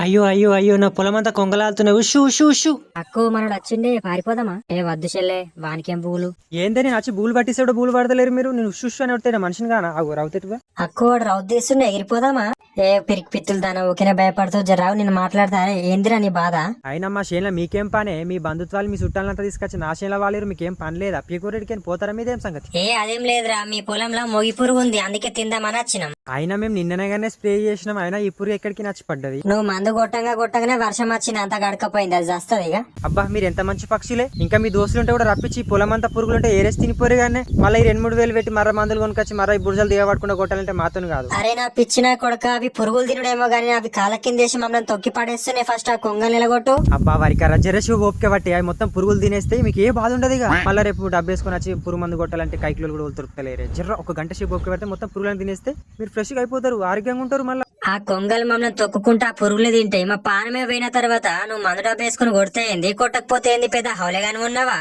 అయ్యో అయ్యో అయ్యో నా పొలమంతా కొంగలాలుతున్నాయి. Wushu wushu wushu. అక్కో మనడు వచ్చిండే పారిపోదామా? ఏ వద్దు చెల్లే, వానికేం పువ్వులు. ఏందని నచ్చి బూలు పట్టిస్తాడు, బూలు పడతలేరు మీరు. నేను ఉషు ఉషు అని కొడితే మనిషిని కానా రావుతేటుగా. అక్కో వాడు రౌత్ తీస్తుండే, ఎగిరిపోదామా? ఏ పిరికి పిత్తులు దానా ఊకినే భయపడుతూ జరావు నేను మాట్లాడతానే. ఏందిరా నీ బాధ? అయినా మా చేనులో మీకేం పనే? మీ బంధుత్వాలు మీ చుట్టాలంతా తీసుకొచ్చి నా చేనులో వాళ్ళు మీకేం పని లేదా? పీకూరెడికి పోతారా మీదేం సంగతి? ఏ అదేం లేదురా, మీ పొలంలో మొగి పురుగు ఉంది, అందుకే తిందామని వచ్చినాం. అయినా మేము నిన్ననేగానే స్ప్రే చేసినాం. అయినా ఇప్పుడు ఎక్కడికి నచ్చి పడ్డది. నువ్వు మందు కొట్టంగానే వర్షం వచ్చింది, అంత గడకపోయింది, అది వస్తుంది ఇక. అబ్బా మీరు ఎంత మంచి పక్షులే. ఇంకా మీ దోస్తులుంటే కూడా రప్పించి పొలం అంతా పురుగులుంటే ఏరేసి తినిపోరు కానీ మళ్ళీ 2-3 వేలు పెట్టి మర్ర మందులు కొనుకొచ్చి మర్ర ఈ బుర్జలు దిగబడకుండా కొట్టాలంటే మాతో కాదు. అరే నా పిచ్చిన కొడక, అవి పురుగులు తినడేమో గానీ అవి కాల కిందేసి మమ్మల్ని తొక్కి పడేస్తున్నాయి. ఫస్ట్ ఆ కొంగ నిలగొట్టు. అబ్బా వారికి రజ్జరసి ఓపిక బట్టి అవి మొత్తం పురుగులు తినేస్తే మీకు ఏ బాధ ఉండదు. ఇక మళ్ళీ రేపు డబ్బేసుకొని వచ్చి పురుగు మందు కొట్టాలంటే కైకిలో కూడా దొరుకుతలేరే. జర్ర ఒక గంట సేపు ఓపిక పెడితే మొత్తం పురుగులను తినేస్తే మీరు ఫ్రెష్ గా అయిపోతారు, ఆరోగ్యంగా ఉంటారు. మళ్ళీ ఆ కొంగలు మమ్మల్ని తొక్కుకుంటా ఆ పురుగులు తింటాయి. మా పానమే పోయిన తర్వాత నువ్వు మందు డబ్బు వేసుకుని కొడితే ఏంది, కొట్టకపోతే ఏంది, పెద్ద హౌలేగాని ఉన్నావా?